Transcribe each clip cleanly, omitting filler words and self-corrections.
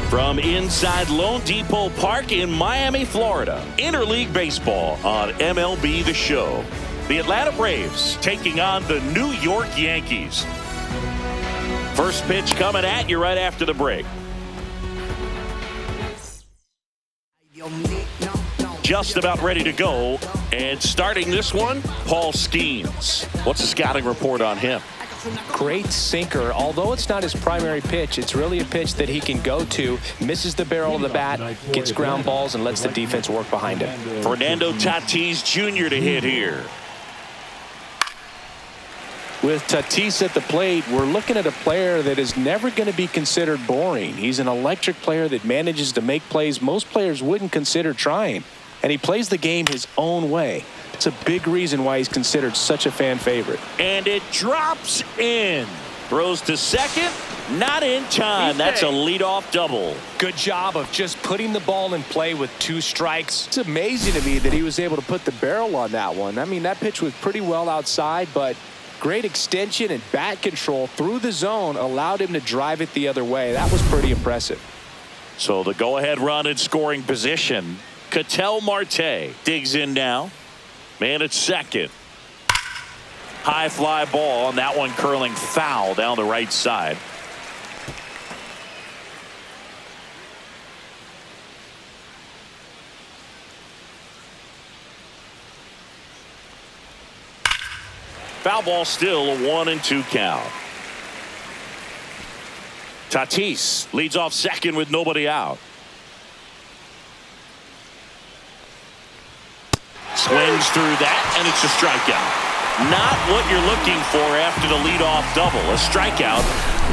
From inside Lone Depot Park in Miami, Florida, interleague baseball on MLB The Show. The Atlanta Braves taking on the New York Yankees. First pitch coming at you right after the break. Just about ready to go, and starting this one, Paul Skeens. What's the scouting report on him? Great sinker. Although it's not his primary pitch, it's really a pitch that he can go to, misses the barrel of the bat, gets ground balls, and lets the defense work behind him. Fernando Tatis Jr. to hit here. With Tatis at the plate, we're looking at a player that is never going to be considered boring. He's an electric player that manages to make plays most players wouldn't consider trying. And he plays the game his own way. It's a big reason why he's considered such a fan favorite. And it drops in. Throws to second. Not in time. That's a leadoff double. Good job of just putting the ball in play with 2 strikes. It's amazing to me that he was able to put the barrel on that one. I mean, that pitch was pretty well outside, but great extension and bat control through the zone allowed him to drive it the other way. That was pretty impressive. So the go-ahead run in scoring position. Ketel Marte digs in now. Man at second. High fly ball, and that one curling foul down the right side. Foul ball, still a 1-2 count. Tatis leads off second with nobody out. Swings through that, and it's a strikeout. Not what you're looking for after the leadoff double. A strikeout,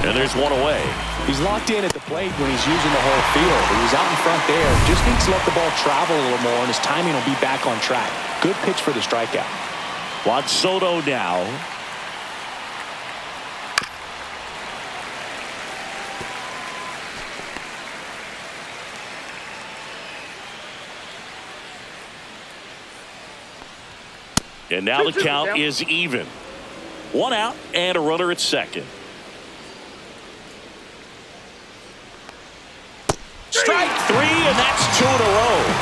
and there's one away. He's locked in at the plate when he's using the whole field. He was out in front there. Just needs to let the ball travel a little more, and his timing will be back on track. Good pitch for the strikeout. Juan Soto now. And now the count is even. 1 out and a runner at second. Strike 3, and that's 2 in a row.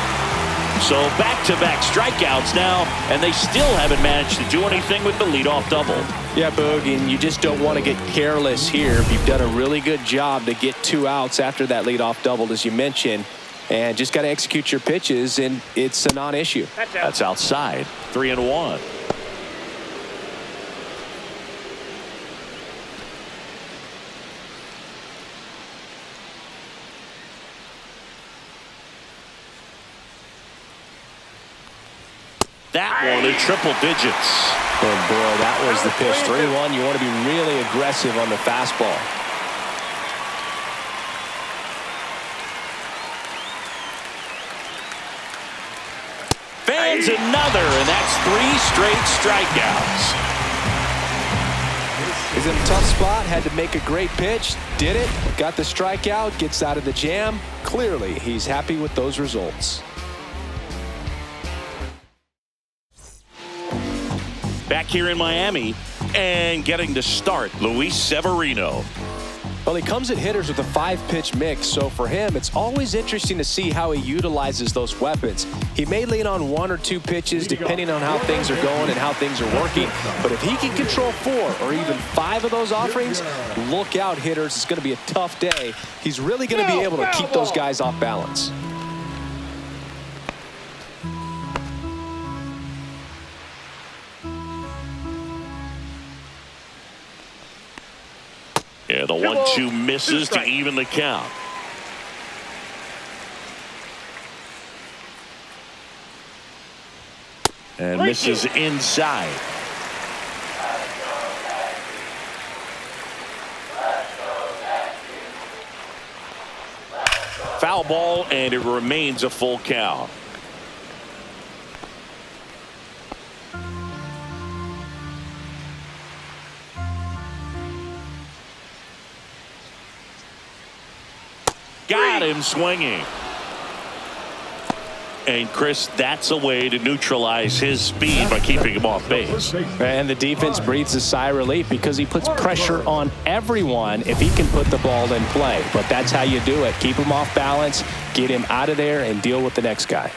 So back-to-back strikeouts now, and they still haven't managed to do anything with the leadoff double. Yeah, Boog, and you just don't want to get careless here. You've done a really good job to get 2 outs after that leadoff double, as you mentioned. And just got to execute your pitches, and it's a non-issue. That's outside. 3-1. That one in triple digits. Oh, boy, that was the pitch. 3-1. You want to be really aggressive on the fastball. Fans another, and that's 3 straight strikeouts. He's in a tough spot, had to make a great pitch, did it, got the strikeout, gets out of the jam. Clearly, he's happy with those results. Back here in Miami, and getting to start, Luis Severino. Well, he comes at hitters with a 5-pitch mix, so for him, it's always interesting to see how he utilizes those weapons. He may lean on 1 or 2 pitches depending on how things are going and how things are working, but if he can control 4 or even 5 of those offerings, look out, hitters. It's going to be a tough day. He's really going to be able to keep those guys off balance. Yeah, the 1-2 misses to even the count. And misses inside. Foul ball, and it remains a full count. Got him swinging. And Chris, that's a way to neutralize his speed by keeping him off base. And the defense breathes a sigh of relief because he puts pressure on everyone if he can put the ball in play. But that's how you do it. Keep him off balance, get him out of there, and deal with the next guy.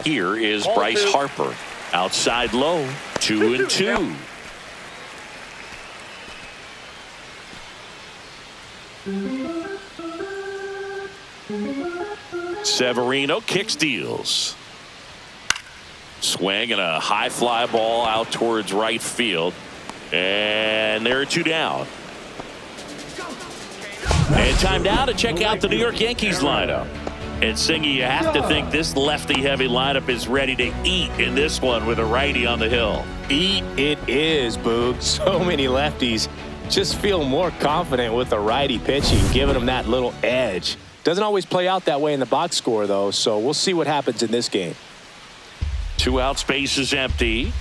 Here is Bryce Harper. Outside low, 2-2. Severino kicks, deals. Swing and a high fly ball out towards right field. And there are 2 down. And time now to check out the New York Yankees lineup. And Singy, you have to think this lefty-heavy lineup is ready to eat in this one with a righty on the hill. Eat it is, Boog. So many lefties just feel more confident with the righty pitching, giving them that little edge. Doesn't always play out that way in the box score, though, so we'll see what happens in this game. 2 out, space is empty.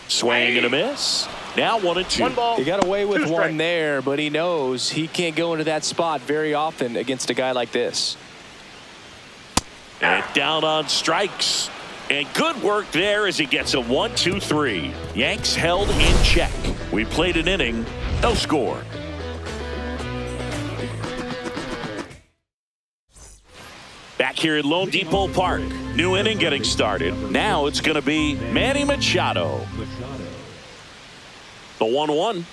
Swing and a miss. Now 1-2. He got away with one there, but he knows he can't go into that spot very often against a guy like this. And down on strikes. And good work there as he gets a 1-2-3. Yanks held in check. We played an inning, no score. Back here at Lone Depot Park. New inning getting started. Now it's going to be Manny Machado. The 1-1.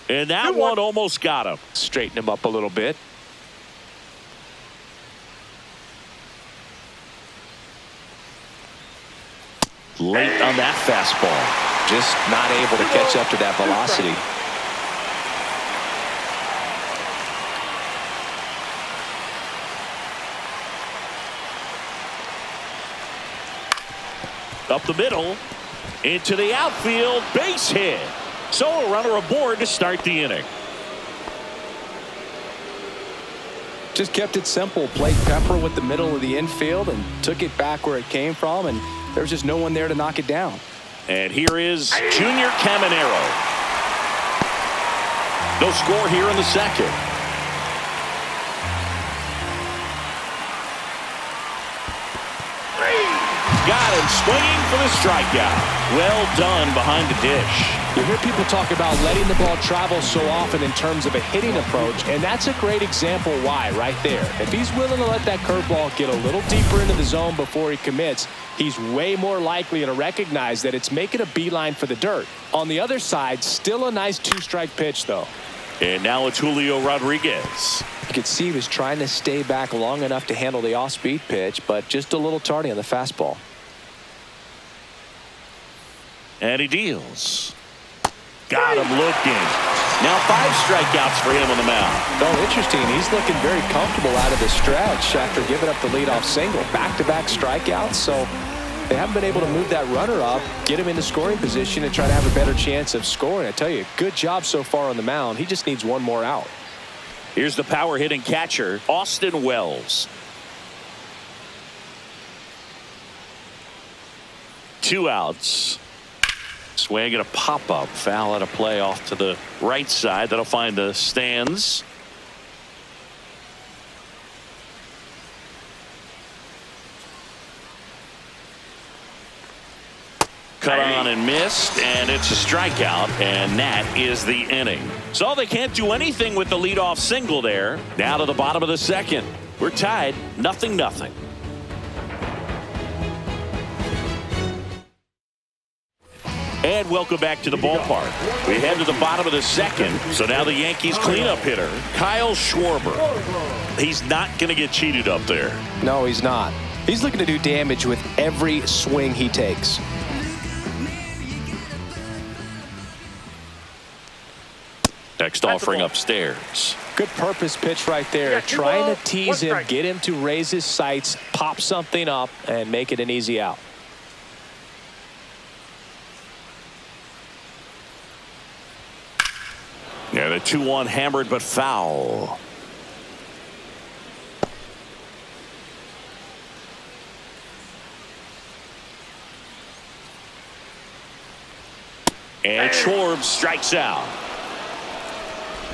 And that one almost got him. Straighten him up a little bit. Late on that fastball. Just not able to catch up to that velocity. Up the middle. Into the outfield. Base hit. So a runner aboard to start the inning. Just kept it simple. Played pepper with the middle of the infield and took it back where it came from, and there was just no one there to knock it down. And here is Junior Caminero. No score here in the second. Got him swinging for the strikeout. Well done behind the dish. You hear people talk about letting the ball travel so often in terms of a hitting approach, and that's a great example why right there. If he's willing to let that curveball get a little deeper into the zone before he commits, he's way more likely to recognize that it's making a beeline for the dirt. On the other side, still a nice 2-strike pitch, though. And now it's Julio Rodriguez. You could see he was trying to stay back long enough to handle the off-speed pitch, but just a little tardy on the fastball. And he deals. Got him looking. Now 5 strikeouts for him on the mound. Oh, interesting. He's looking very comfortable out of the stretch after giving up the leadoff single. Back-to-back strikeouts, so they haven't been able to move that runner up, get him into scoring position, and try to have a better chance of scoring. I tell you, good job so far on the mound. He just needs one more out. Here's the power-hitting catcher, Austin Wells. 2 outs. Swing and a pop-up. Foul out of play off to the right side. That'll find the stands. Cut on and missed, and it's a strikeout, and that is the inning. So they can't do anything with the leadoff single there. Now to the bottom of the second. We're tied, 0-0. And welcome back to the ballpark. We head to the bottom of the second. So now the Yankees cleanup hitter, Kyle Schwarber. He's not going to get cheated up there. No, he's not. He's looking to do damage with every swing he takes. Next offering upstairs. Good purpose pitch right there. Trying to tease him, get him to raise his sights, pop something up, and make it an easy out. Yeah, the 2-1 hammered but foul. And Schwarber strikes out.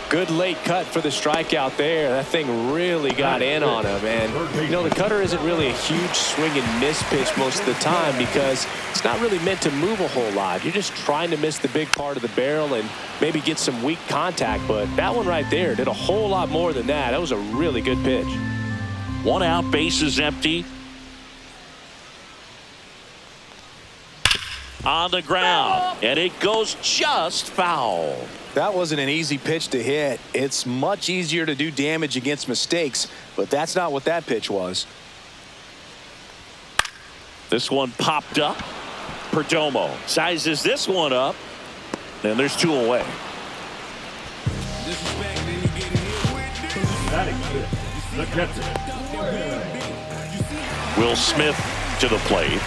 Good late cut for the strikeout there. That thing really got in on him. And, you know, the cutter isn't really a huge swing and miss pitch most of the time because it's not really meant to move a whole lot. You're just trying to miss the big part of the barrel and maybe get some weak contact. But that one right there did a whole lot more than that. That was a really good pitch. 1 out, bases empty. On the ground, and it goes just foul. That wasn't an easy pitch to hit. It's much easier to do damage against mistakes, but that's not what that pitch was. This one popped up. Perdomo sizes this one up, and there's 2 away. Will Smith to the plate.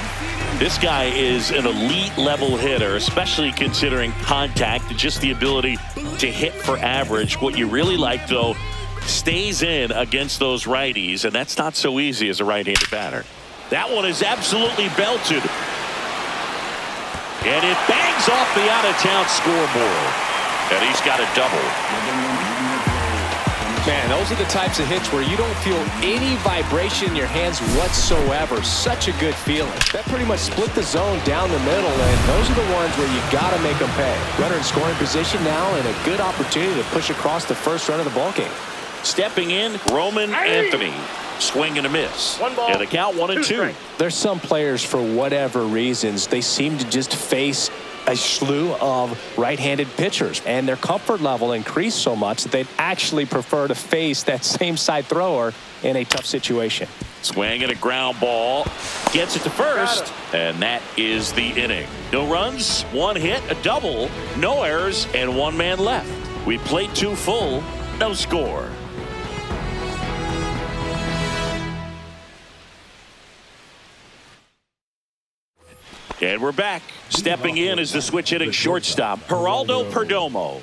This guy is an elite level hitter, especially considering contact, just the ability to hit for average. What you really like, though, stays in against those righties, and that's not so easy as a right-handed batter. That one is absolutely belted. And it bangs off the out-of-town scoreboard. And he's got a double. Man, those are the types of hits where you don't feel any vibration in your hands whatsoever. Such a good feeling. That pretty much split the zone down the middle, and those are the ones where you got to make them pay. Runner in scoring position now, and a good opportunity to push across the first run of the ballgame. Stepping in, Roman Anthony. Swing and a miss. 1 ball. And the count 1-2. There's some players, for whatever reasons, they seem to just face a slew of right-handed pitchers, and their comfort level increased so much that they'd actually prefer to face that same side thrower in a tough situation. Swing and a ground ball. Gets it to first, and that is the inning. No runs, 1 hit, a double, no errors, and 1 man left. We played 2 full, no score. And we're back. Stepping in is the switch hitting shortstop, Geraldo Perdomo.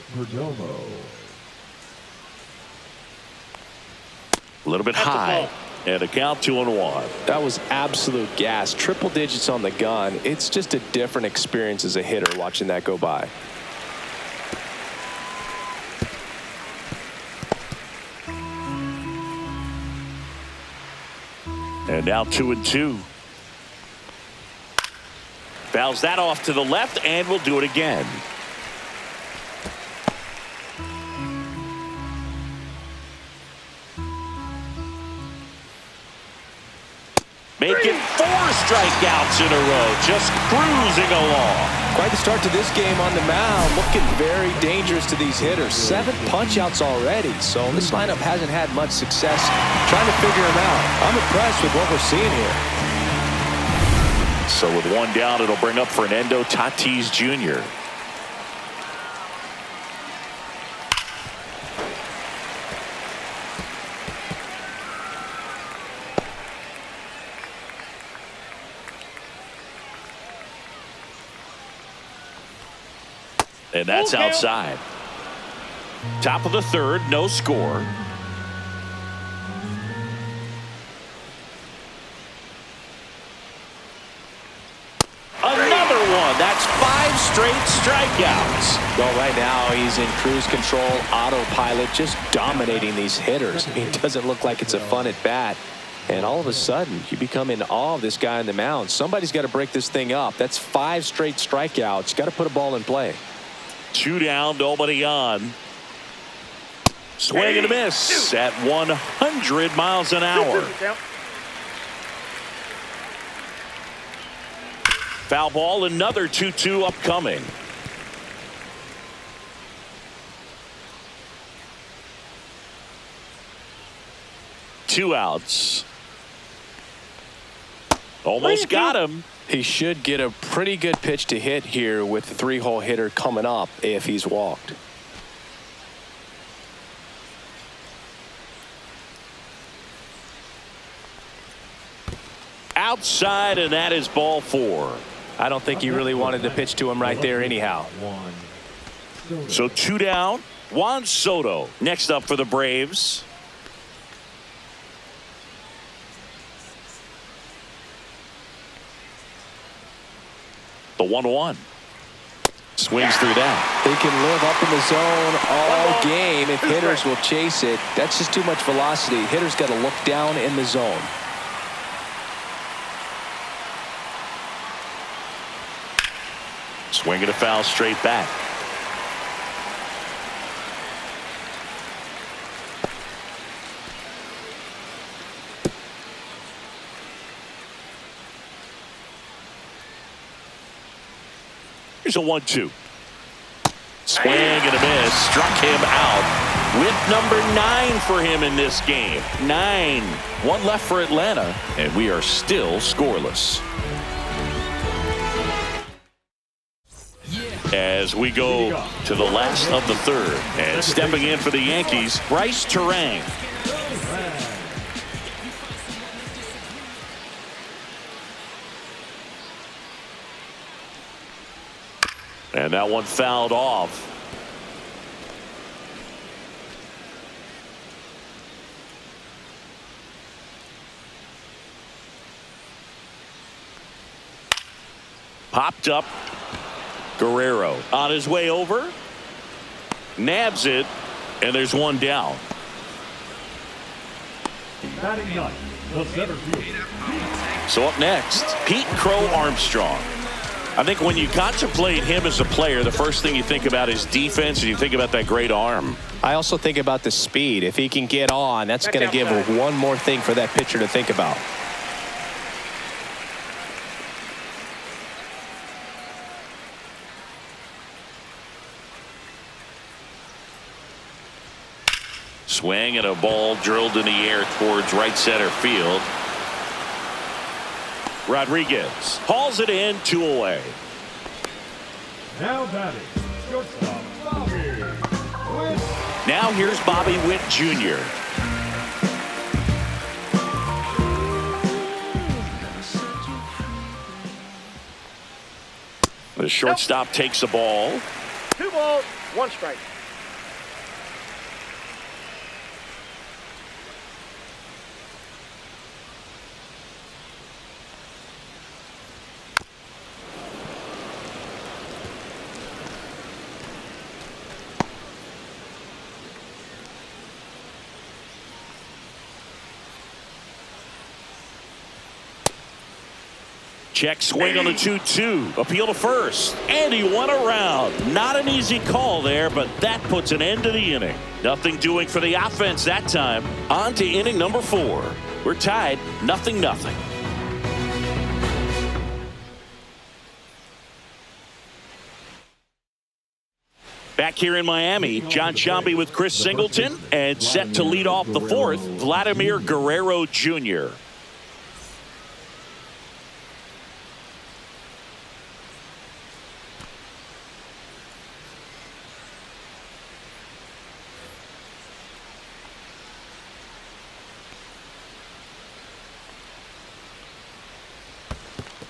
A little bit high. And a count 2-1. That was absolute gas. Triple digits on the gun. It's just a different experience as a hitter watching that go by. And now 2-2. Fouls that off to the left, and we'll do it again. Making 4 strikeouts in a row, just cruising along. Quite the start to this game on the mound. Looking very dangerous to these hitters. 7 punch-outs already, so this lineup hasn't had much success trying to figure them out. I'm impressed with what we're seeing here. So with 1 down, it'll bring up Fernando Tatis Jr. And that's outside. Top of the 3rd, no score. Another one. That's 5 straight strikeouts. Well, right now he's in cruise control, autopilot, just dominating these hitters. I mean, it doesn't look like it's a fun at bat. And all of a sudden, you become in awe of this guy on the mound. Somebody's got to break this thing up. That's 5 straight strikeouts. Got to put a ball in play. 2 down, nobody on. Swing and a miss at 100 miles an hour. Foul ball, another 2-2 upcoming. Two outs. Almost got him. He should get a pretty good pitch to hit here with the 3-hole hitter coming up if he's walked. Outside, and that is ball 4. I don't think he really wanted to pitch to him right there anyhow. So 2 down. Juan Soto next up for the Braves. The 1-1. swings through that. They can live up in the zone all game if hitters will chase it. That's just too much velocity. Hitters got to look down in the zone. Swinging a foul straight back. Here's a 1-2. Swing and a miss. Struck him out. With number 9 for him in this game. 9. One left for Atlanta, and we are still scoreless. As we go to the last of the third, and stepping in for the Yankees, Bryce Terang. And that one fouled off. Popped up. Guerrero on his way over. Nabs it. And there's one down. So up next, Pete Crow Armstrong. I think when you contemplate him as a player, the first thing you think about is defense, and you think about that great arm. I also think about the speed. If he can get on, that's going to give one more thing for that pitcher to think about. Swing and a ball drilled in the air towards right center field. Rodriguez hauls it in, 2 away. Now batting, shortstop, Bobby Witt. Now here's Bobby Witt Jr. The shortstop takes the ball. 2 balls, 1 strike. Check swing on the 2-2. Appeal to first. And he went around. Not an easy call there, but that puts an end to the inning. Nothing doing for the offense that time. On to inning number 4. We're tied 0-0. Back here in Miami, John Sciambi with Chris Singleton, and set to lead off the 4th, Vladimir Guerrero Jr.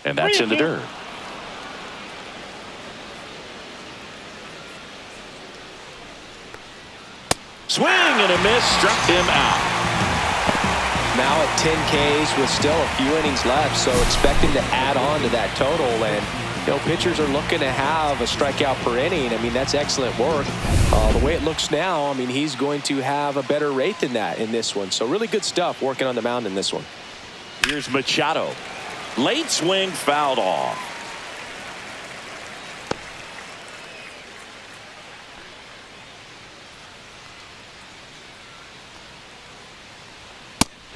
And that's in the dirt. Swing and a miss, struck him out. Now at 10 Ks with still a few innings left, so expecting to add on to that total. And you know, pitchers are looking to have a strikeout per inning. I mean, that's excellent work. The way it looks now, I mean, he's going to have a better rate than that in this one. So really good stuff working on the mound in this one. Here's Machado. Late swing, fouled off.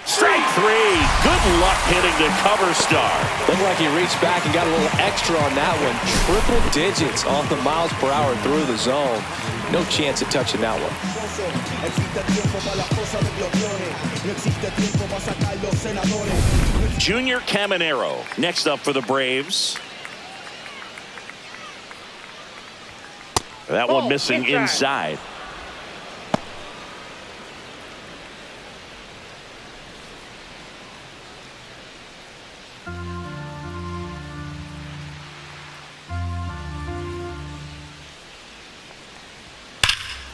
Strike 3. Good luck hitting the cover star. Looked like he reached back and got a little extra on that one. Triple digits on the miles per hour through the zone. No chance of touching that one. Junior Caminero next up for the Braves. That one missing inside.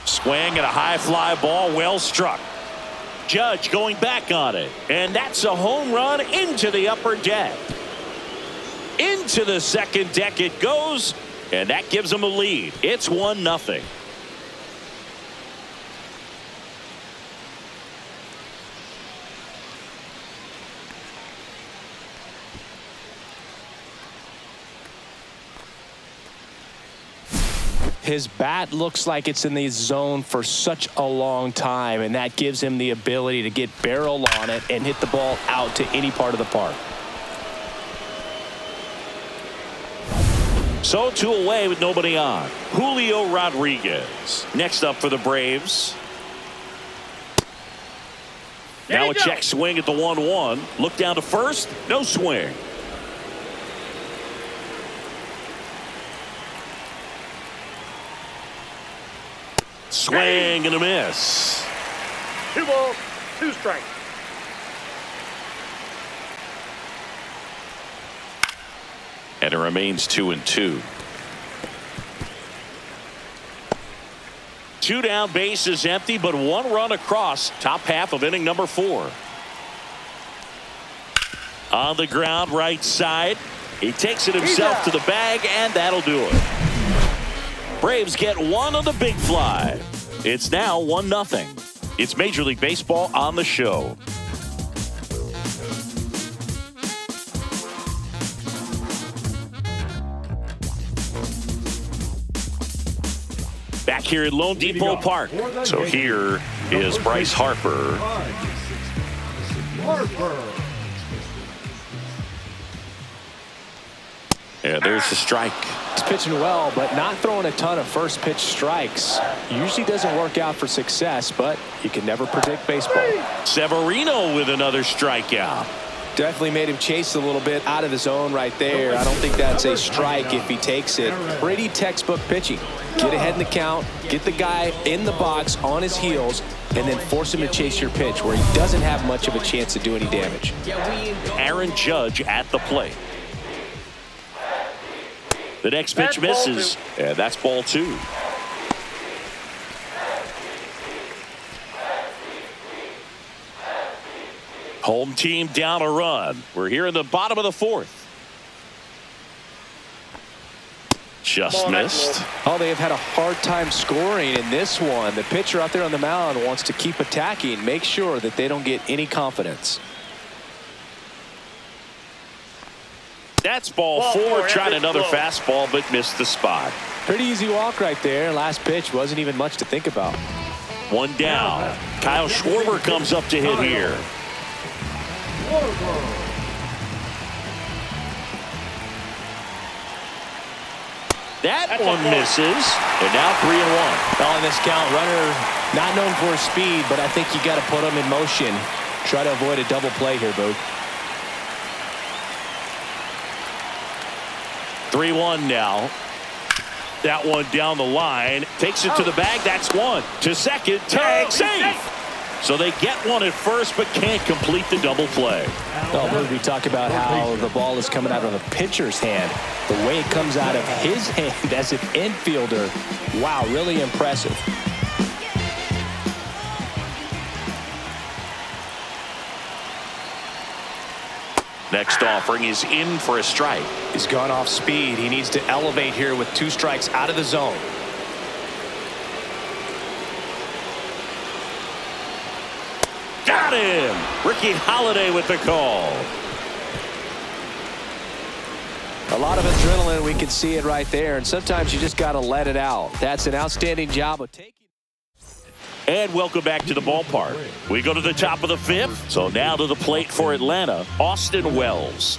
Swing and a high fly ball, well struck. Judge going back on it, and that's a home run into the upper deck. Into the second deck it goes, And that gives them a lead. It's 1-0. His bat looks like it's in the zone for such a long time, and that gives him the ability to get barrel on it and hit the ball out to any part of the park. So 2 away with nobody on. Julio Rodriguez next up for the Braves. Now a check swing at the 1-1. Look down to first. No swing. Swing and a miss. 2 balls, 2 strikes. And it remains 2-2. 2 down, base is empty, but 1 run across. Top half of inning number 4. On the ground, right side. He takes it himself to the bag, and that'll do it. Braves get 1 on the big fly. It's now 1-0. It's Major League Baseball on the show. Back here at Lone Depot Park. So here is Bryce Harper. And there's the strike. He's pitching well, but not throwing a ton of first pitch strikes. Usually doesn't work out for success, but you can never predict baseball. Severino with another strikeout. Definitely made him chase a little bit out of his zone right there. I don't think that's a strike if he takes it. Pretty textbook pitching. Get ahead in the count, get the guy in the box on his heels, and then force him to chase your pitch where he doesn't have much of a chance to do any damage. Aaron Judge at the plate. The next pitch misses, and that's ball 2. Home team down a run. We're here in the bottom of the 4th. Just missed. Oh, they have had a hard time scoring in this one. The pitcher out there on the mound wants to keep attacking, make sure that they don't get any confidence. That's ball 4. Tried another fastball, but missed the spot. Pretty easy walk right there. Last pitch wasn't even much to think about. 1 down. Kyle Schwarber comes up to hit here. That one misses, and now 3-1. Well, in this count, runner not known for his speed, but I think you got to put him in motion. Try to avoid a double play here, Boog. 3-1 now. That one down the line. Takes it to the bag. That's 1. To second. Tag. Safe. So they get 1 at first, but can't complete the double play. Well, we talk about how the ball is coming out of the pitcher's hand. The way it comes out of his hand as an infielder. Wow, really impressive. Next offering is in for a strike. He's gone off speed. He needs to elevate here with 2 strikes out of the zone. Got him! Ricky Holiday with the call. A lot of adrenaline. We can see it right there. And sometimes you just got to let it out. That's an outstanding job of taking. And welcome back to the ballpark. We go to the top of the 5th. So now to the plate for Atlanta, Austin Wells.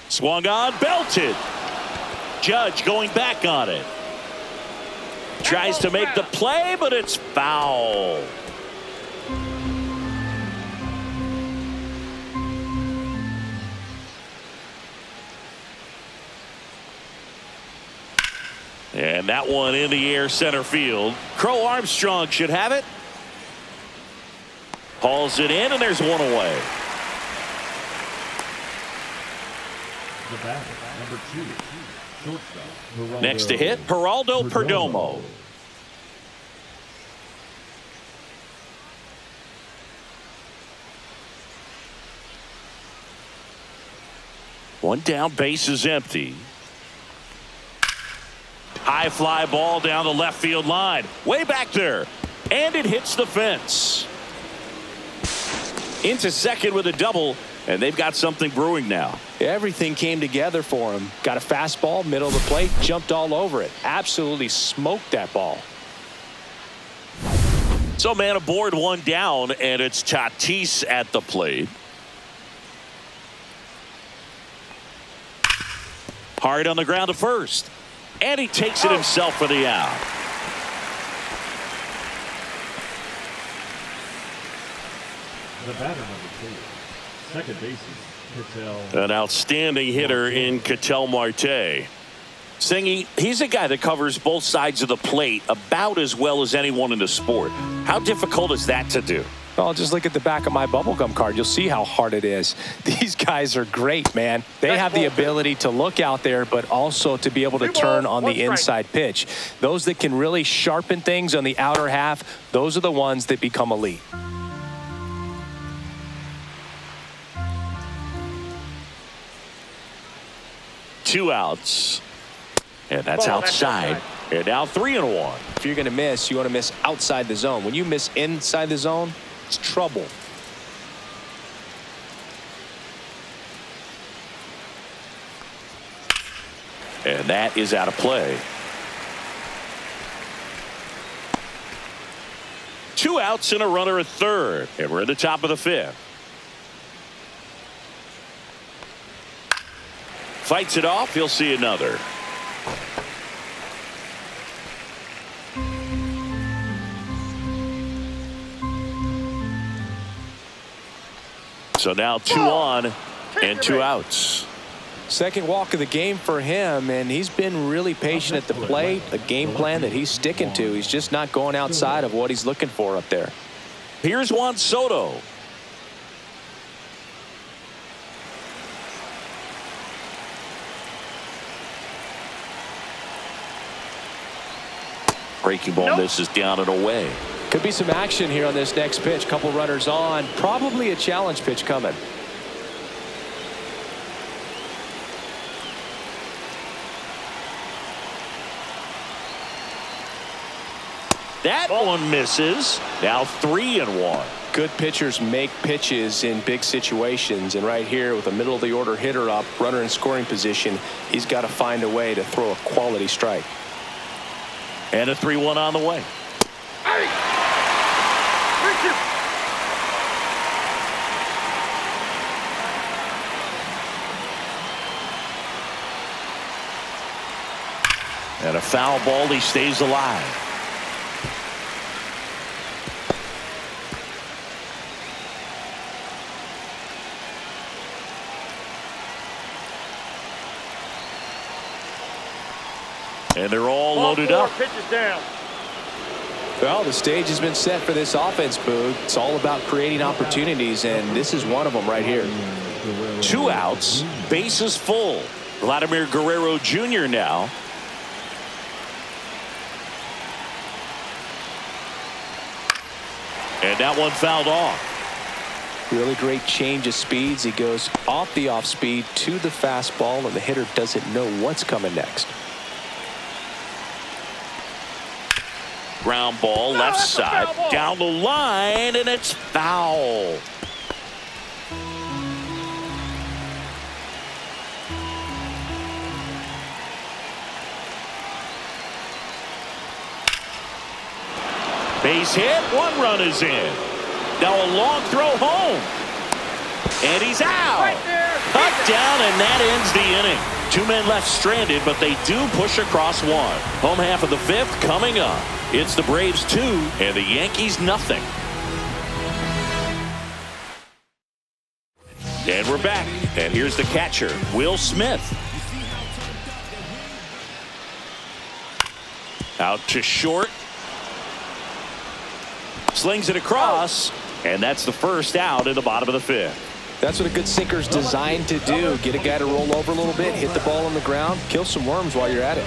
Swung on, belted. Judge going back on it. Tries to make the play, but it's foul. And that one in the air center field. Crow Armstrong should have it. Hauls it in, and there's 1 away. The back. Number 2, shortstop. Next to hit, Geraldo Perdomo. One down, base is empty. High fly ball down the left field line. Way back there. And it hits the fence. Into second with a double. And they've got something brewing now. Everything came together for him. Got a fastball, middle of the plate, jumped all over it. Absolutely smoked that ball. So man aboard, one down, and it's Tatis at the plate. Hard on the ground to first. And he takes it himself for the out. The batter, number 2, second baseman, Ketel. An outstanding hitter in Ketel Marte. Singy, he's a guy that covers both sides of the plate about as well as anyone in the sport. How difficult is that to do? Oh, just look at the back of my bubblegum card. You'll see how hard it is. These guys are great, man. They have the ability to look out there, but also to be able to turn on the inside pitch. Those that can really sharpen things on the outer half, those are the ones that become elite. Two outs. And that's outside. And now 3-1. If you're going to miss, you want to miss outside the zone. When you miss inside the zone, it's trouble. And that is out of play. Two outs and a runner at third. And we're at the top of the fifth. Fights it off. He'll see another. So now 2 on and 2 outs. Second walk of the game for him, and he's been really patient at the plate. A game plan that he's sticking to. He's just not going outside of what he's looking for up there. Here's Juan Soto. Breaking ball misses down and away. Could be some action here on this next pitch. Couple runners on. Probably a challenge pitch coming. That one misses. Now 3-1. Good pitchers make pitches in big situations, and right here with a middle of the order hitter up, runner in scoring position, he's got to find a way to throw a quality strike. And a 3-1 on the way. And a foul ball. He stays alive. And they're all loaded up. Pitches down. Well, the stage has been set for this offense, Boog. It's all about creating opportunities, and this is one of them right here. 2 outs, bases full. Vladimir Guerrero Jr. now. And that one fouled off. Really great change of speeds. He goes off the off speed to the fastball, and the hitter doesn't know what's coming next. Ground ball left side down the line, and it's foul. Base hit, 1 run is in. Now a long throw home. And he's out. Cut down, and that ends the inning. 2 men left stranded, but they do push across 1. Home half of the 5th coming up. It's the Braves 2 and the Yankees nothing. And we're back. And here's the catcher, Will Smith. Out to short. Slings it across. And that's the first out in the bottom of the 5th. That's what a good sinker's designed to do. Get a guy to roll over a little bit, hit the ball on the ground, kill some worms while you're at it.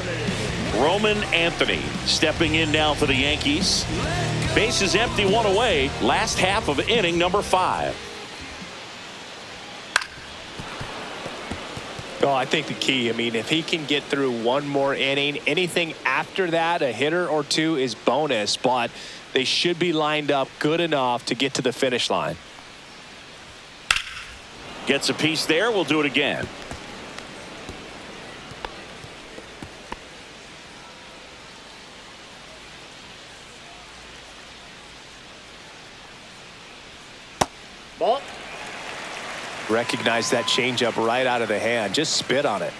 Roman Anthony stepping in now for the Yankees. Bases empty, one away. Last half of inning number 5. Oh, I think the key, if he can get through one more inning, anything after that, a hitter or two is bonus, but they should be lined up good enough to get to the finish line. Gets a piece there. We'll do it again. Ball. Recognize that changeup right out of the hand. Just spit on it.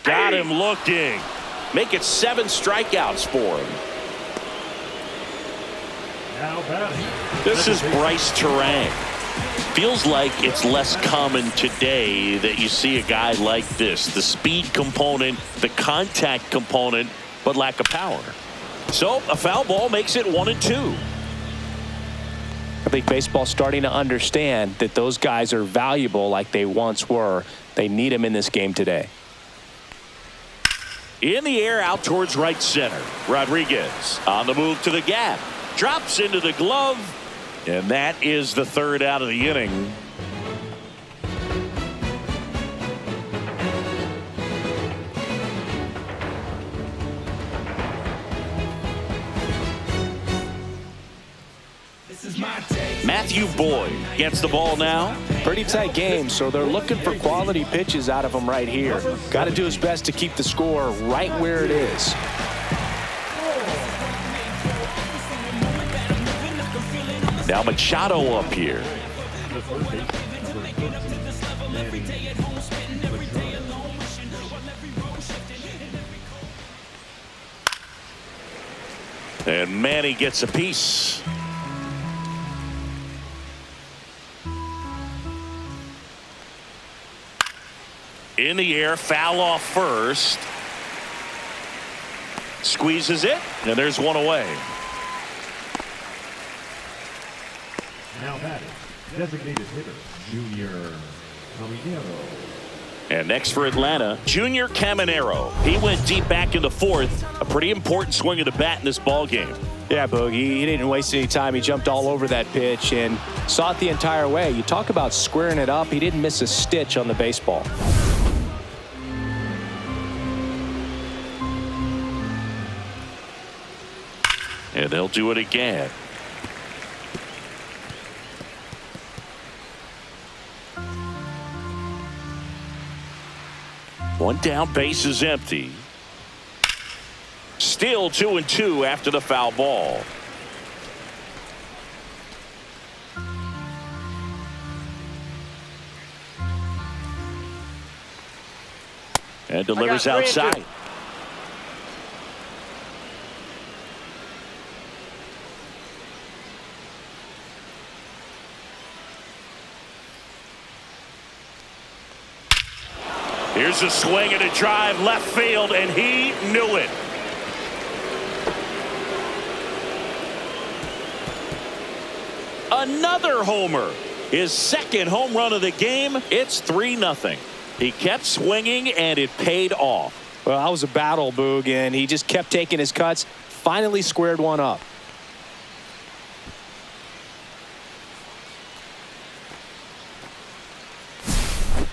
Got him looking. Make it 7 strikeouts for him. Now batting. This is Bryce Terang. Feels like it's less common today that you see a guy like this. The speed component, the contact component, but lack of power. So a foul ball makes it 1-2. I think baseball's starting to understand that those guys are valuable like they once were. They need them in this game today. In the air out towards right center. Rodriguez on the move to the gap. Drops into the glove. And that is the 3rd out of the inning. Matthew Boyd gets the ball now. Pretty tight game, so they're looking for quality pitches out of him right here. Got to do his best to keep the score right where it is. Now Machado up here. And Manny gets a piece. In the air, foul off first. Squeezes it, and there's one away. Now batting. Designated hitter, Junior Caminero. And next for Atlanta, Junior Caminero. He went deep back in the 4th. A pretty important swing of the bat in this ball game. Yeah, Boogie, he didn't waste any time. He jumped all over that pitch and saw it the entire way. You talk about squaring it up. He didn't miss a stitch on the baseball. And they'll do it again. One down, base is empty. Still 2-2 after the foul ball. And delivers outside. Here's a swing and a drive left field, and he knew it. Another homer. His 2nd home run of the game. It's 3-0. He kept swinging, and it paid off. Well, that was a battle, Boog, and he just kept taking his cuts. Finally squared one up.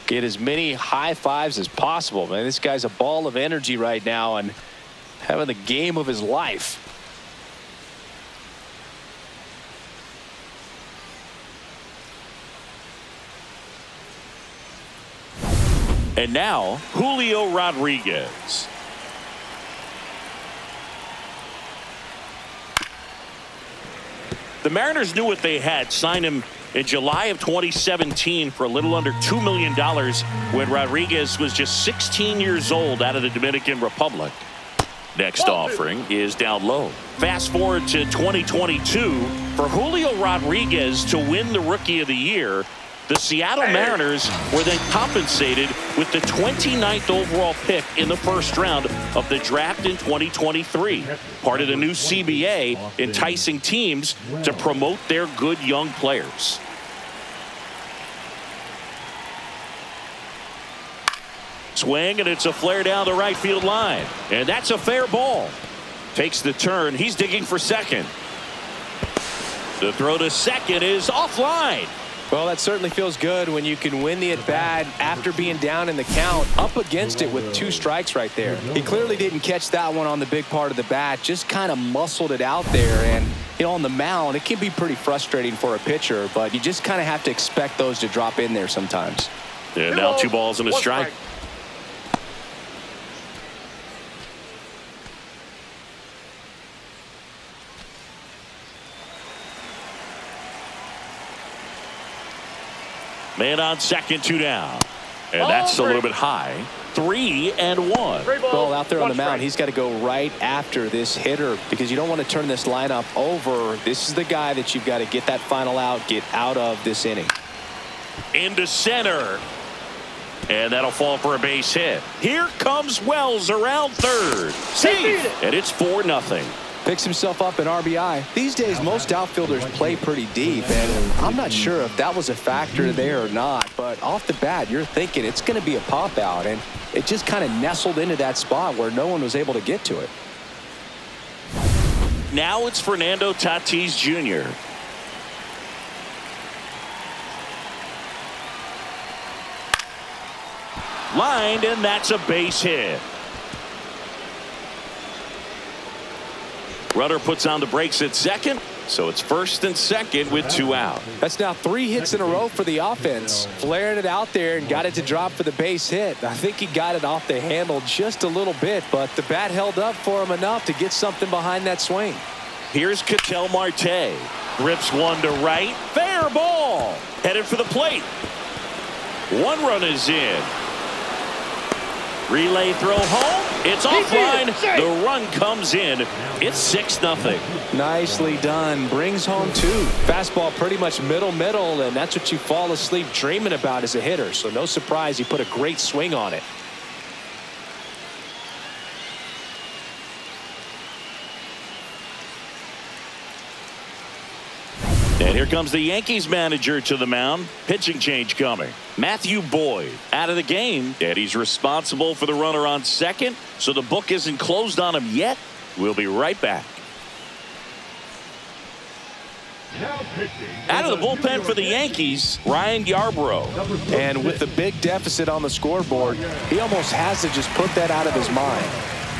Get as many high fives as possible, man. This guy's a ball of energy right now and having the game of his life. And now Julio Rodriguez. The Mariners knew what they had. Signed him in July of 2017 for a little under $2 million when Rodriguez was just 16 years old out of the Dominican Republic. Next offering is down low. Fast forward to 2022 for Julio Rodriguez to win the Rookie of the Year. The Seattle Mariners were then compensated with the 29th overall pick in the first round of the draft in 2023. Part of the new CBA, enticing teams to promote their good young players. Swing, and it's a flare down the right field line. And that's a fair ball. Takes the turn. He's digging for second. The throw to second is offline. Well, that certainly feels good when you can win the at-bat after being down in the count, up against it with 2 strikes right there. He clearly didn't catch that one on the big part of the bat, just kind of muscled it out there. And, you know, on the mound, it can be pretty frustrating for a pitcher, but you just kind of have to expect those to drop in there sometimes. And now 2 balls and a strike. Man on second, 2 down. And that's a little bit high. 3-1. Well, out there on the mound, he's got to go right after this hitter because you don't want to turn this lineup over. This is the guy that you've got to get that final out, get out of this inning. Into center. And that'll fall for a base hit. Here comes Wells around third. Safe. And it's 4-0. Picks himself up an RBI. These days, most outfielders play pretty deep, and I'm not sure if that was a factor there or not, but off the bat, you're thinking it's going to be a pop out, and it just kind of nestled into that spot where no one was able to get to it. Now it's Fernando Tatis Jr. Lined, and that's a base hit. Runner puts on the brakes at second, so it's first and second with 2 out. That's now 3 hits in a row for the offense. Flared it out there and got it to drop for the base hit. I think he got it off the handle just a little bit, but the bat held up for him enough to get something behind that swing. Here's Ketel Marte. Rips one to right. Fair ball. Headed for the plate. 1 run is in. Relay throw home. It's offline. The run comes in. It's 6-0. Nicely done. Brings home 2. Fastball pretty much middle, and that's what you fall asleep dreaming about as a hitter. So no surprise he put a great swing on it. And here comes the Yankees manager to the mound. Pitching change coming. Matthew Boyd out of the game, and he's responsible for the runner on second, so the book isn't closed on him yet. We'll be right back. Out of the bullpen for the Yankees, Ryan Yarbrough. And with the big deficit on the scoreboard, he almost has to just put that out of his mind.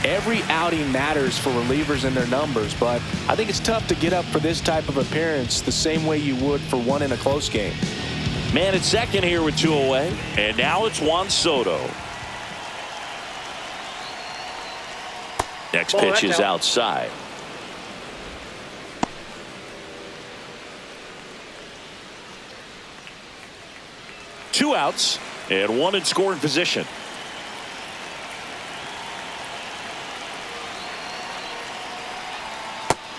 Every outing matters for relievers and their numbers, but I think it's tough to get up for this type of appearance the same way you would for one in a close game. Man at second here with 2 away, and now it's Juan Soto. Next pitch is outside. Two outs and 1 in scoring position.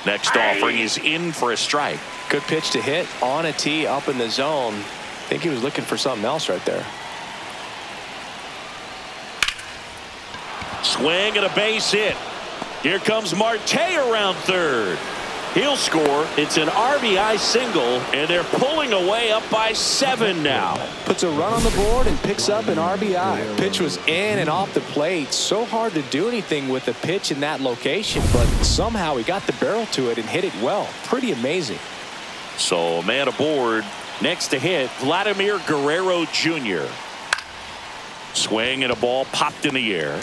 Next offering is in for a strike. Good pitch to hit on a tee up in the zone. I think he was looking for something else right there. Swing and a base hit. Here comes Marte around third. He'll score. It's an RBI single, and they're pulling away up by 7 now. Puts a run on the board and picks up an RBI. Pitch was in and off the plate. So hard to do anything with a pitch in that location, but somehow he got the barrel to it and hit it well. Pretty amazing. So man aboard. Next to hit, Vladimir Guerrero Jr. Swing and a ball popped in the air.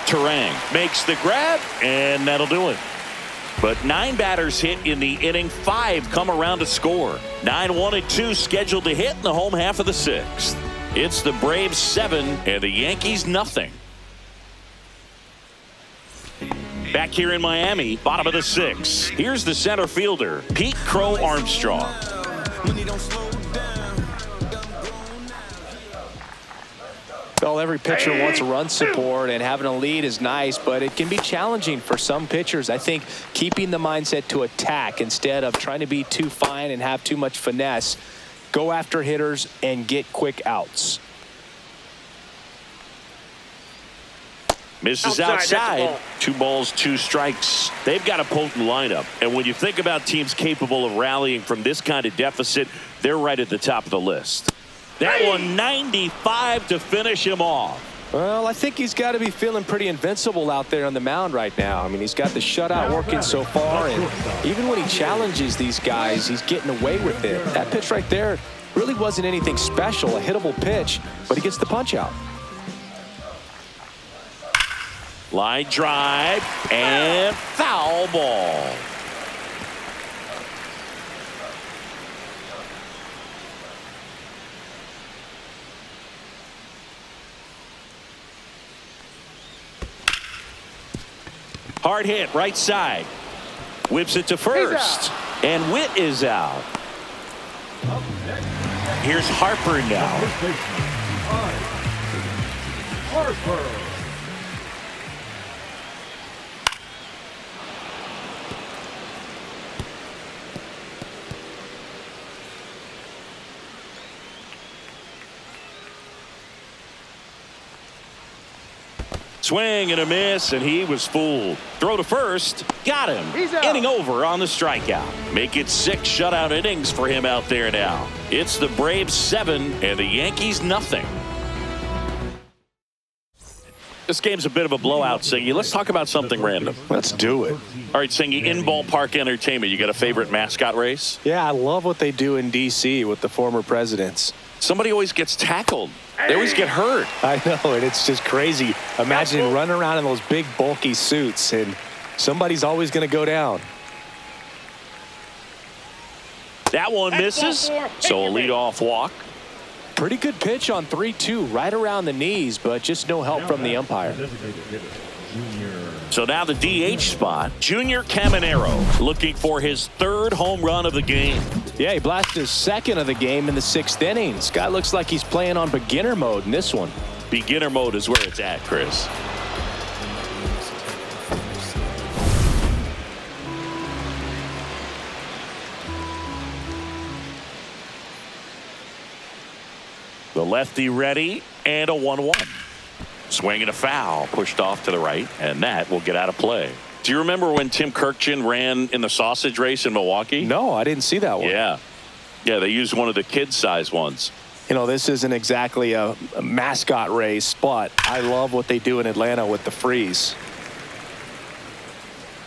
Terang makes the grab, and that'll do it. But 9 batters hit in the inning. 5 come around to score. 9, 1, and 2 scheduled to hit in the home half of the 6th. It's the Braves 7 and the Yankees nothing. Back here in Miami, bottom of the 6th. Here's the center fielder, Pete Crow Armstrong. Well, every pitcher wants run support, and having a lead is nice, but it can be challenging for some pitchers. I think keeping the mindset to attack instead of trying to be too fine and have too much finesse go after hitters, and get quick outs. Misses Outside, outside. that's a ball. 2 balls, 2 strikes. They've got a potent lineup. And when you think about teams capable of rallying from this kind of deficit, they're right at the top of the list. That one 95 to finish him off. Well, I think he's got to be feeling pretty invincible out there on the mound right now. I mean, he's got the shutout working so far, and even when he challenges these guys, he's getting away with it. That pitch right there really wasn't anything special, a hittable pitch, but he gets the punch out. Line drive and foul ball. Hard hit right side. Whips it to first. And Witt is out. Here's Harper now. Harper. Swing and a miss, and he was fooled. Throw to first. Got him. Inning over on the strikeout. Make it 6 shutout innings for him out there now. It's the Braves 7 and the Yankees nothing. This game's a bit of a blowout, Singy. Let's talk about something random. Let's do it. All right, Singy, in ballpark entertainment, you got a favorite mascot race? Yeah, I love what they do in D.C. with the former presidents. Somebody always gets tackled. They always get hurt. I know, and it's just crazy. Imagine running around in those big, bulky suits, and somebody's always going to go down. That one misses, so a leadoff walk. Pretty good pitch on 3-2, right around the knees, but just no help from the umpire. So now the DH spot, Junior Caminero looking for his 3rd home run of the game. Yeah, he blasted his 2nd of the game in the 6th inning. This guy looks like he's playing on beginner mode in this one. Beginner mode is where it's at, Chris. The lefty ready, and a 1-1. Swing and a foul, pushed off to the right, and that will get out of play. Do you remember when Tim Kirkjian ran in the sausage race in Milwaukee? No, I didn't see that one. Yeah, they used one of the kid-size ones. You know, this isn't exactly a mascot race, but I love what they do in Atlanta with the freeze.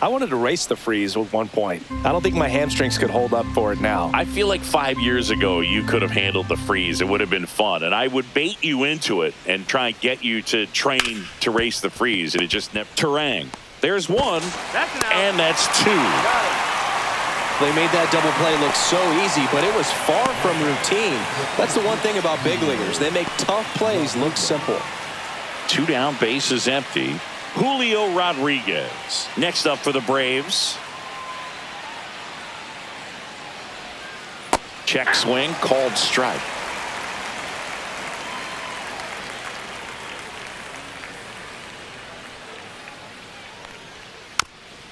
I wanted to race the freeze at one point. I don't think my hamstrings could hold up for it now. I feel like 5 years ago you could have handled the freeze. It would have been fun, and I would bait you into it and try and get you to train to race the freeze, and it just never. Terang. There's one, and that's 2. They made that double play look so easy, but it was far from routine. That's the one thing about big leaguers. They make tough plays look simple. 2 down, bases empty. Julio Rodriguez next up for the Braves. Check swing, called strike.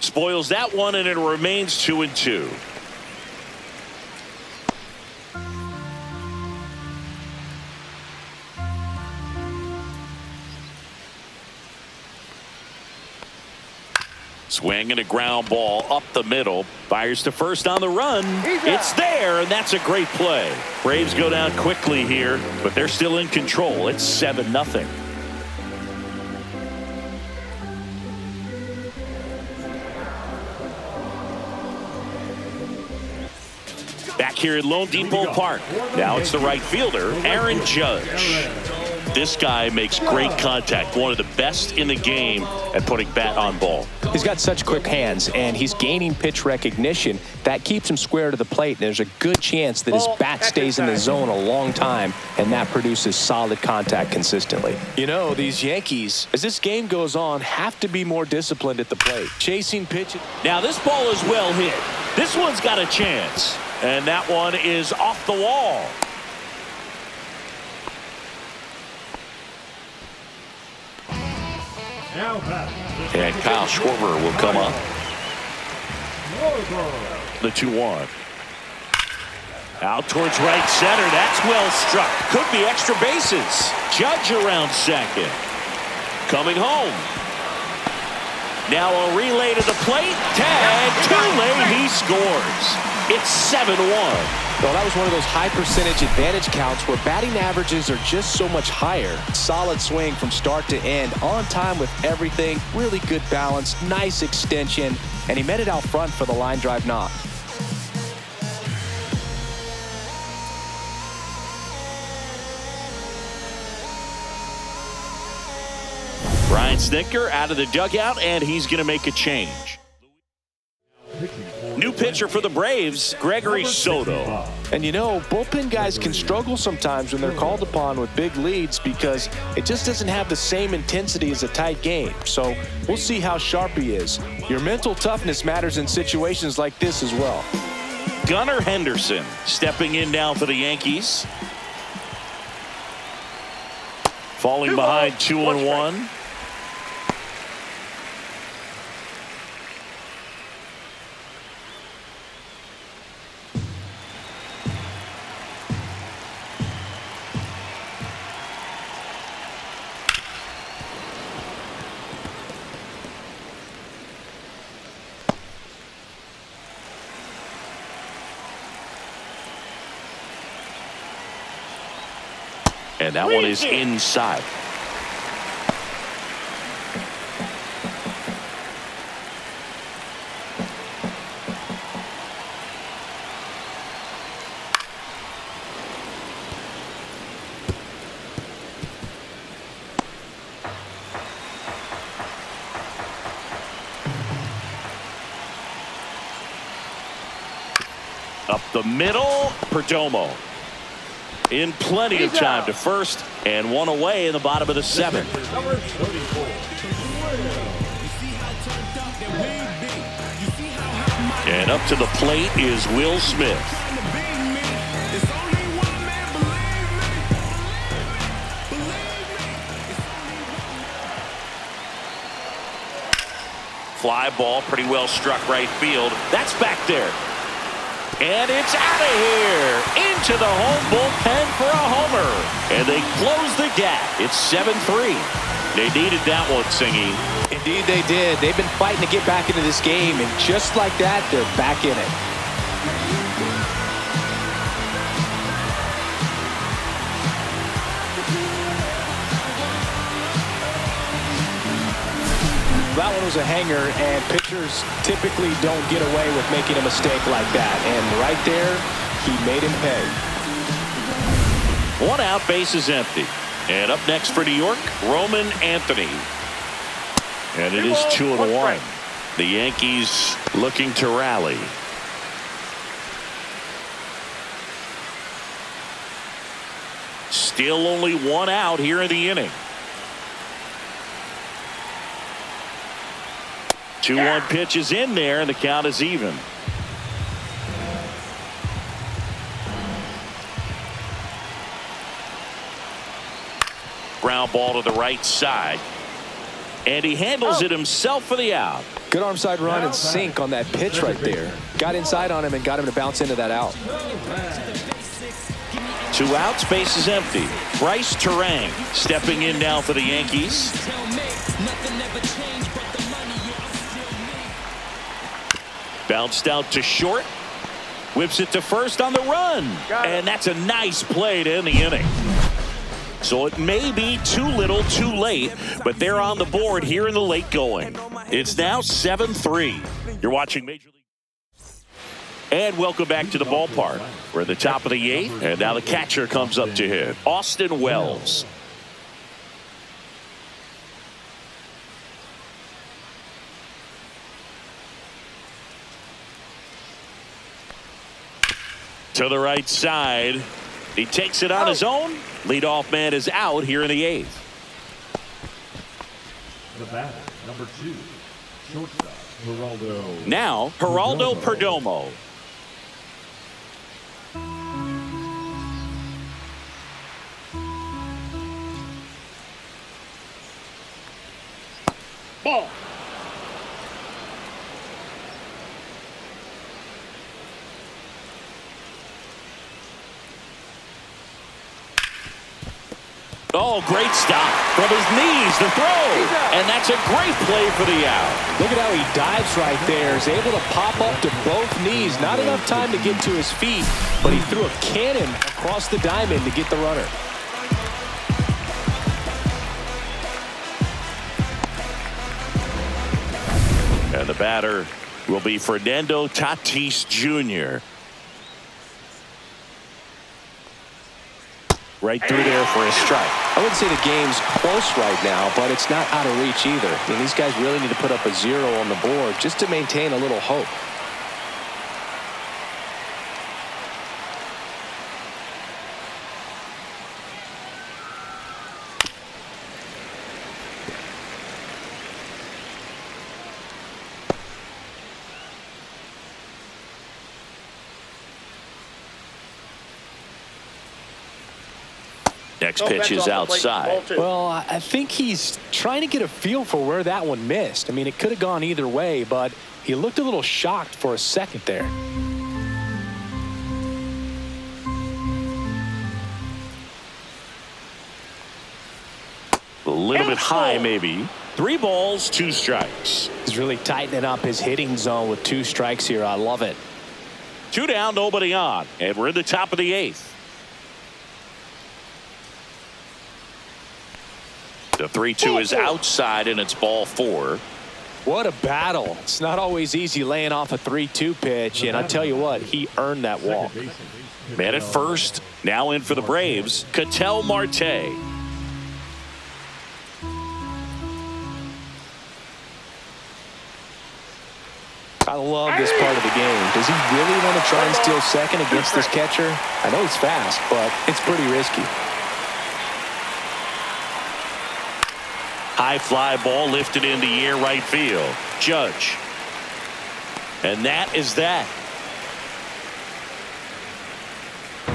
Spoils that one, and it remains 2-2. Swing and a ground ball up the middle. Fires to first on the run. It's there, and that's a great play. Braves go down quickly here, but they're still in control. It's 7-0. Back here at Lone Depot Park. Now it's the right fielder, Aaron Judge. This guy makes great contact. One of the best in the game at putting bat on ball. He's got such quick hands, and he's gaining pitch recognition. That keeps him square to the plate, and there's a good chance that his bat stays in the zone a long time, and that produces solid contact consistently. You know, these Yankees, as this game goes on, have to be more disciplined at the plate. Chasing pitches. Now this ball is well hit. This one's got a chance, and that one is off the wall. And Kyle Schwarber will come up. The 2-1. Out towards right center. That's well struck. Could be extra bases. Judge around second. Coming home. Now a relay to the plate. Tag. Too late. He scores. It's 7-1. Well, that was one of those high percentage advantage counts where batting averages are just so much higher. Solid swing from start to end. On time with everything. Really good balance. Nice extension. And he met it out front for the line drive knock. Brian Snitker out of the dugout, and he's going to make a change. New pitcher for the Braves, Gregory Soto. And you know, bullpen guys can struggle sometimes when they're called upon with big leads because it just doesn't have the same intensity as a tight game. So we'll see how sharp he is. Your mental toughness matters in situations like this as well. Gunnar Henderson stepping in now for the Yankees. Falling behind 2-1. And that one is inside. Up the middle, Perdomo. In plenty of time to first, and one away in the bottom of the seventh. Number 34. And up to the plate is Will Smith. Fly ball, pretty well struck right field. That's back there. And it's out of here. Into the home bullpen for a homer. And they close the gap. It's 7-3. They needed that one, Singy. Indeed they did. They've been fighting to get back into this game, and just like that, they're back in it. That one was a hanger, and pitchers typically don't get away with making a mistake like that. And right there, he made him pay. One out, base is empty. And up next for New York, Roman Anthony. And it is 2-1. The Yankees looking to rally. Still only one out here in the inning. 2-1 pitch is in there, and the count is even. Ground ball to the right side. And he handles it himself for the out. Good arm side run and sink on that pitch right there. Got inside on him and got him to bounce into that out. 2 outs, base is empty. Bryce Terang stepping in now for the Yankees. Bounced out to short. Whips it to first on the run. And that's a nice play to end the inning. So it may be too little too late, but they're on the board here in the late going. It's now 7-3. You're watching Major League. And welcome back to the ballpark. We're at the top of the 8th, and now the catcher comes up to hit. Austin Wells. To the right side. He takes it on his own. Leadoff man is out here in the 8th. The batter, number 2, shortstop, Geraldo. Now, Geraldo Perdomo. Ball. Oh, great stop. From his knees, the throw. And that's a great play for the out. Look at how he dives right there. He's able to pop up to both knees. Not enough time to get to his feet, but he threw a cannon across the diamond to get the runner. And the batter will be Fernando Tatis Jr. Right through there for a strike. I wouldn't say the game's close right now, but it's not out of reach either. I mean, these guys really need to put up a 0 on the board just to maintain a little hope. Next pitch is outside. Well, I think he's trying to get a feel for where that one missed. I mean, it could have gone either way, but he looked a little shocked for a second there. A little bit high, maybe. 3 balls, 2 strikes. He's really tightening up his hitting zone with 2 strikes here. I love it. 2 down, nobody on. And we're in the top of the 8th. The 3-2 is outside, and it's ball 4. What a battle. It's not always easy laying off a 3-2 pitch, and I tell you what, he earned that walk. Man at first, now in for the Braves, Ketel Marte. I love this part of the game. Does he really want to try and steal second against this catcher? I know he's fast, but it's pretty risky. High fly ball lifted in the air right field. Judge. And that is that.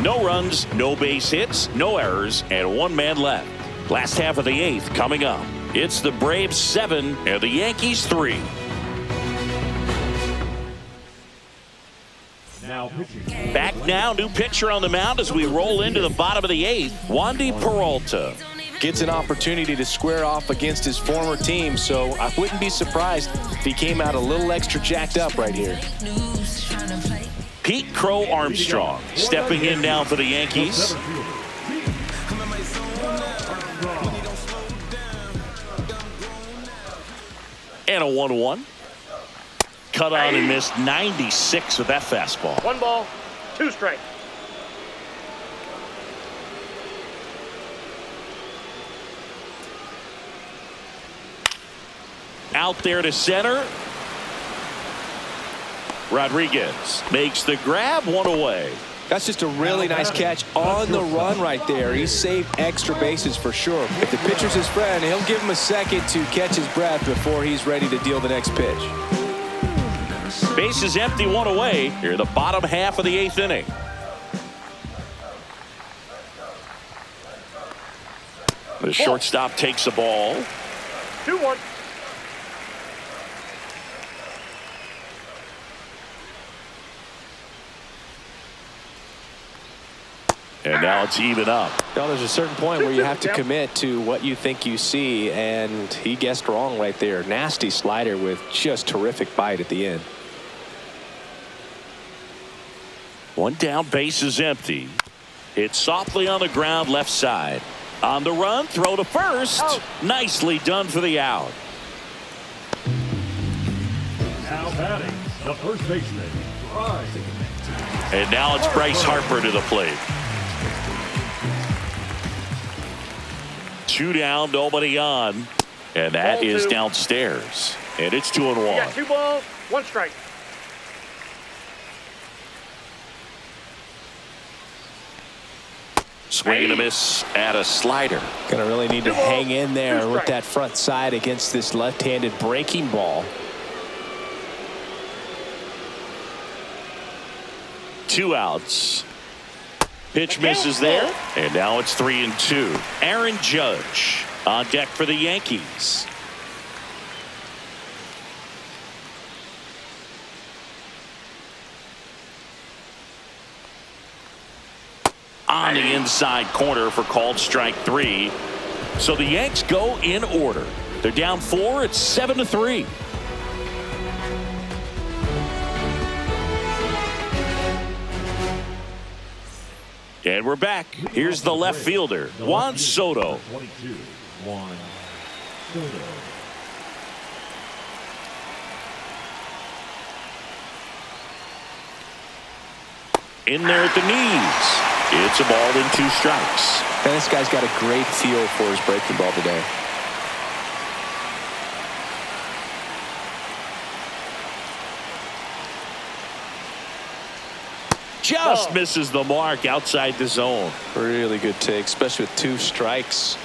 No runs, no base hits, no errors, and 1 man left. Last half of the 8th coming up. It's the Braves 7 and the Yankees 3. Now pitching. Back now, new pitcher on the mound as we roll into the bottom of the 8th. Wandy Peralta. Gets an opportunity to square off against his former team, so I wouldn't be surprised if he came out a little extra jacked up right here. Pete Crow Armstrong stepping in now for the Yankees. And a 1-1. Cut on and missed 96 with that fastball. 1 ball, 2 strikes. Out there to center. Rodriguez makes the grab, 1 away. That's just a really nice catch on the run right there. He saved extra bases for sure. If the pitcher's his friend, he'll give him a second to catch his breath before he's ready to deal the next pitch. Base is empty, 1 away. Here in the bottom half of the 8th inning. The shortstop takes the ball. 2-1. And now it's even up. Now there's a certain point where you have to commit to what you think you see, and he guessed wrong right there. Nasty slider with just terrific bite at the end. 1 down, base is empty. It's softly on the ground, left side. On the run, throw to first. Nicely done for the out. Now batting, the first baseman, Bryce. And now it's Bryce Harper to the plate. 2 down, nobody on. And that Ball is 2. downstairs. And it's 2-1. You got 2 balls, 1 strike. Swing and a miss at a slider. Gonna really need to hang in there with that front side against this left-handed breaking ball. 2 outs. Pitch misses there. And now it's 3-2. Aaron Judge on deck for the Yankees. On the inside corner for called strike 3. So the Yanks go in order. They're down 4. It's 7-3. And we're back. Here's the left fielder, Juan Soto. 22, Juan Soto. In there at the knees. It's a ball and 2 strikes. And this guy's got a great feel for his breaking ball today. Just misses the mark outside the zone. Really good take, especially with 2 strikes.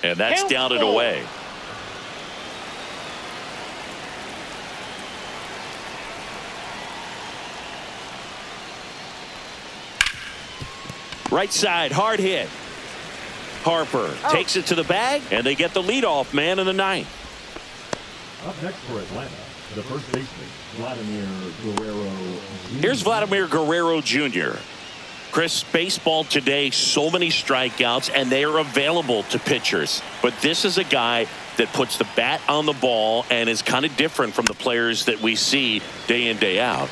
And that's down and away. Right side, hard hit. Harper takes it to the bag, and they get the leadoff man in the 9th. Up next for Atlanta, the first baseman, Vladimir Guerrero. Here's Vladimir Guerrero Jr. Chris, baseball today, so many strikeouts, and they are available to pitchers. But this is a guy that puts the bat on the ball and is kind of different from the players that we see day in, day out.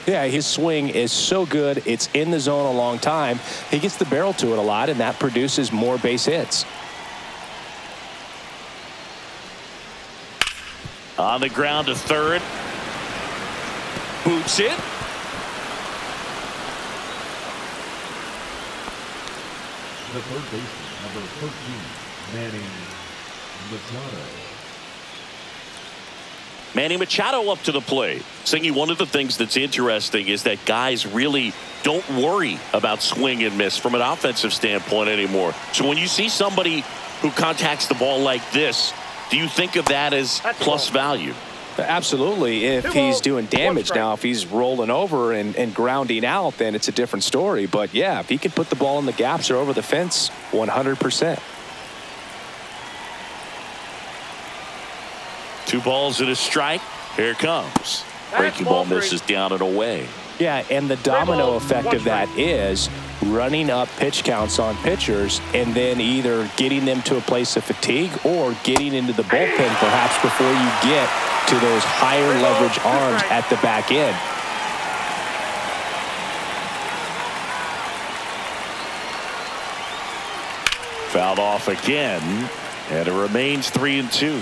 Yeah, his swing is so good. It's in the zone a long time. He gets the barrel to it a lot, and that produces more base hits. On the ground to third. Boots it. The third baseman, number 13, Manny Machado. Manny Machado up to the plate. Singy, one of the things that's interesting is that guys really don't worry about swing and miss from an offensive standpoint anymore. So when you see somebody who contacts the ball like this, do you think of that as plus value? Absolutely. If he's doing damage now, if he's rolling over and grounding out, then it's a different story. But yeah, if he can put the ball in the gaps or over the fence, 100%. 2 balls and a strike. Here it comes. Breaking ball misses down and away. Yeah, and the domino effect of that is running up pitch counts on pitchers and then either getting them to a place of fatigue or getting into the bullpen perhaps before you get to those higher leverage arms at the back end. Fouled off again, and it remains 3-2.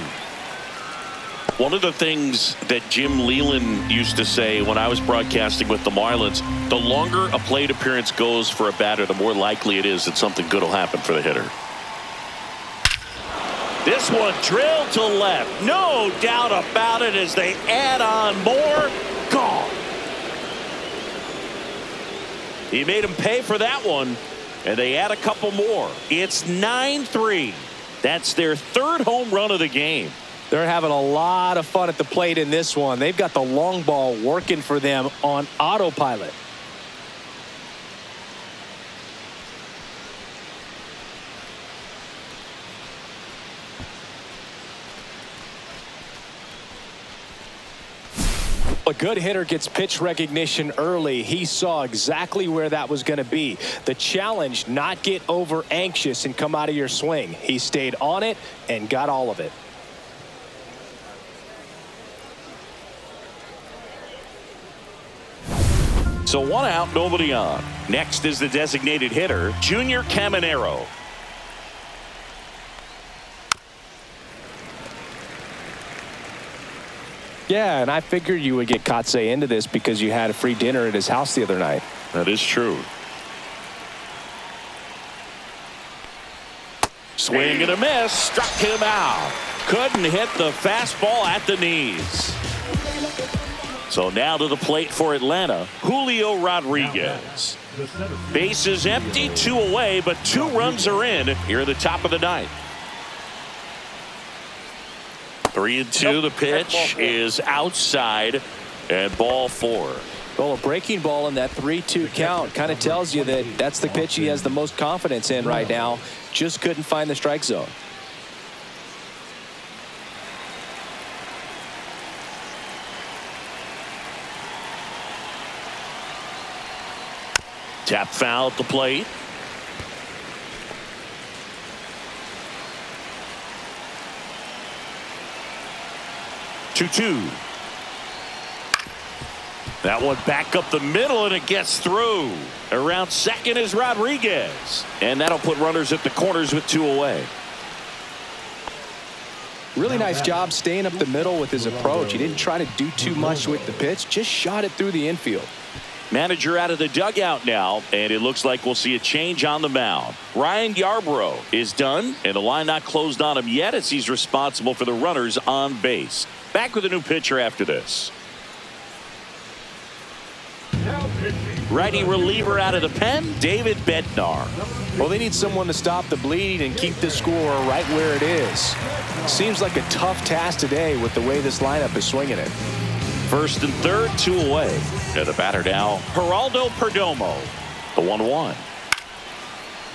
One of the things that Jim Leland used to say when I was broadcasting with the Marlins, the longer a plate appearance goes for a batter, the more likely it is that something good will happen for the hitter. This one drilled to left. No doubt about it as they add on more. Gone. He made him pay for that one, and they add a couple more. It's 9-3. That's their 3rd home run of the game. They're having a lot of fun at the plate in this one. They've got the long ball working for them on autopilot. A good hitter gets pitch recognition early. He saw exactly where that was going to be. The challenge, not get over anxious and come out of your swing. He stayed on it and got all of it. So 1 out, nobody on. Next is the designated hitter, Junior Caminero. Yeah, and I figured you would get Kotsay into this because you had a free dinner at his house the other night. That is true. Swing and a miss. Struck him out. Couldn't hit the fastball at the knees. So now to the plate for Atlanta, Julio Rodriguez. Base is empty, 2 away, but 2 runs are in here at the top of the 9th. 3-2. The pitch is outside and ball 4. Well, a breaking ball in that 3-2 count kind of tells you that that's the pitch he has the most confidence in right now. Just couldn't find the strike zone. Tap foul at the plate. Two. That one back up the middle, and it gets through. Around second is Rodriguez. And that'll put runners at the corners with 2 away. Really nice job staying up the middle with his approach. He didn't try to do too much with the pitch, just shot it through the infield. Manager out of the dugout now, and it looks like we'll see a change on the mound. Ryan Yarbrough is done, and the line not closed on him yet as he's responsible for the runners on base. Back with a new pitcher after this. Righty reliever out of the pen, David Bednar. Well, they need someone to stop the bleeding and keep the score right where it is. Seems like a tough task today with the way this lineup is swinging it. First and third, 2 away. And the batter now, Geraldo Perdomo. The 1-1.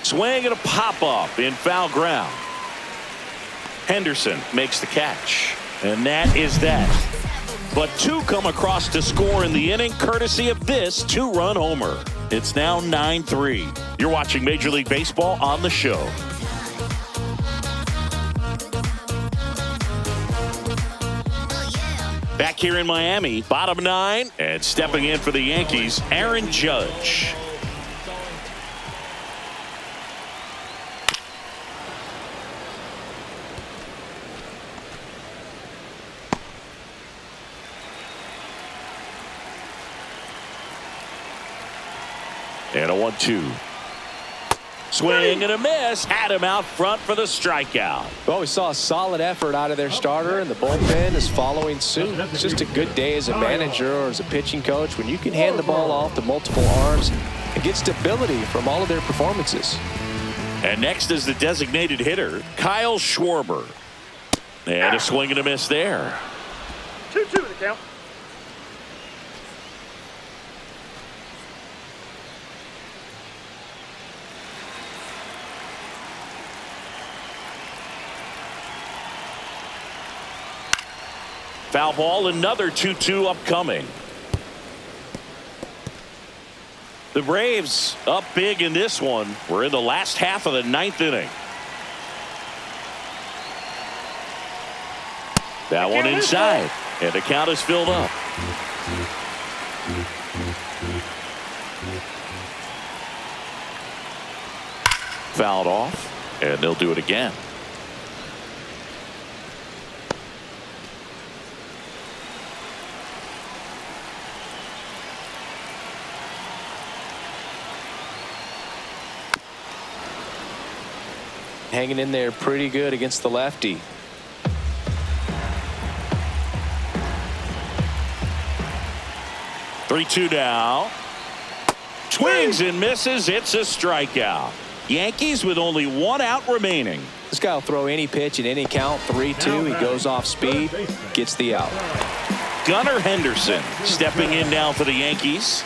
Swing and a pop-up in foul ground. Henderson makes the catch. And that is that. But 2 come across to score in the inning, courtesy of this 2-run homer. It's now 9-3. You're watching Major League Baseball on the show. Back here in Miami, bottom 9, and stepping in for the Yankees, Aaron Judge. And a 1-2. Swing and a miss. Had him out front for the strikeout. Well, we saw a solid effort out of their starter, and the bullpen is following suit. It's just a good day as a manager or as a pitching coach when you can hand the ball off to multiple arms and get stability from all of their performances. And next is the designated hitter, Kyle Schwarber. And a swing and a miss there. 2-2 the count. Foul ball, another 2-2 upcoming. The Braves up big in this one. We're in the last half of the 9th inning. That one inside, and the count is filled up. Fouled off, and they'll do it again. Hanging in there pretty good against the lefty. Three-two now. Swings and misses. It's a strikeout. Yankees with only 1 out remaining. This guy will throw any pitch at any count. 3-2. He goes off speed, gets the out. Gunnar Henderson stepping in now for the Yankees.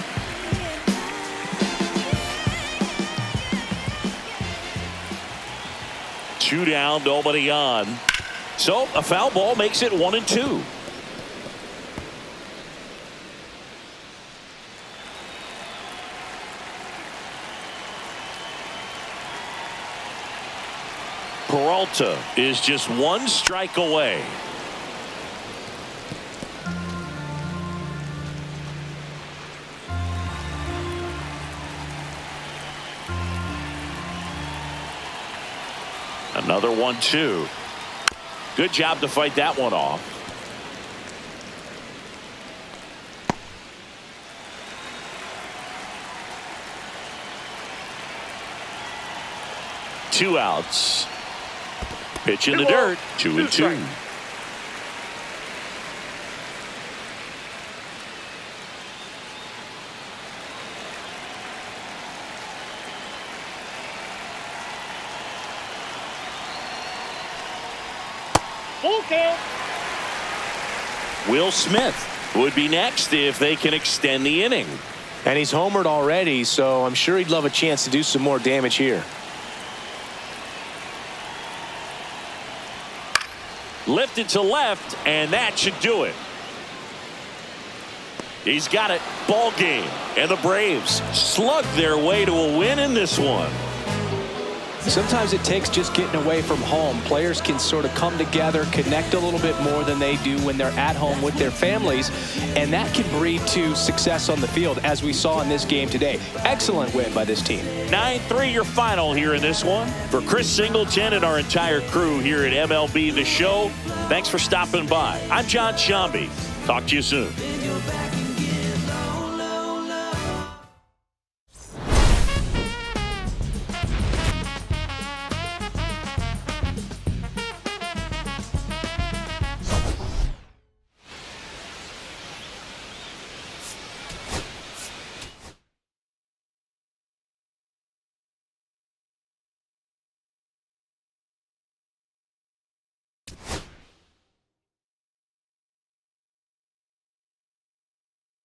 Two down, nobody on. So a foul ball makes it 1-2. Peralta is just 1 strike away. Another 1-2. Good job to fight that one off. Two outs. Pitch in the dirt. 2-2. Full count. Will Smith would be next if they can extend the inning. And he's homered already, so I'm sure he'd love a chance to do some more damage here. Lifted to left, and that should do it. He's got it. Ball game. And the Braves slug their way to a win in this one. Sometimes it takes just getting away from home. Players can sort of come together, connect a little bit more than they do when they're at home with their families, and that can breed to success on the field, as we saw in this game today. Excellent win by this team. 9-3 your final here in this one. For Chris Singleton and our entire crew here at MLB The Show, thanks for stopping by. I'm John Shambi. Talk to you soon.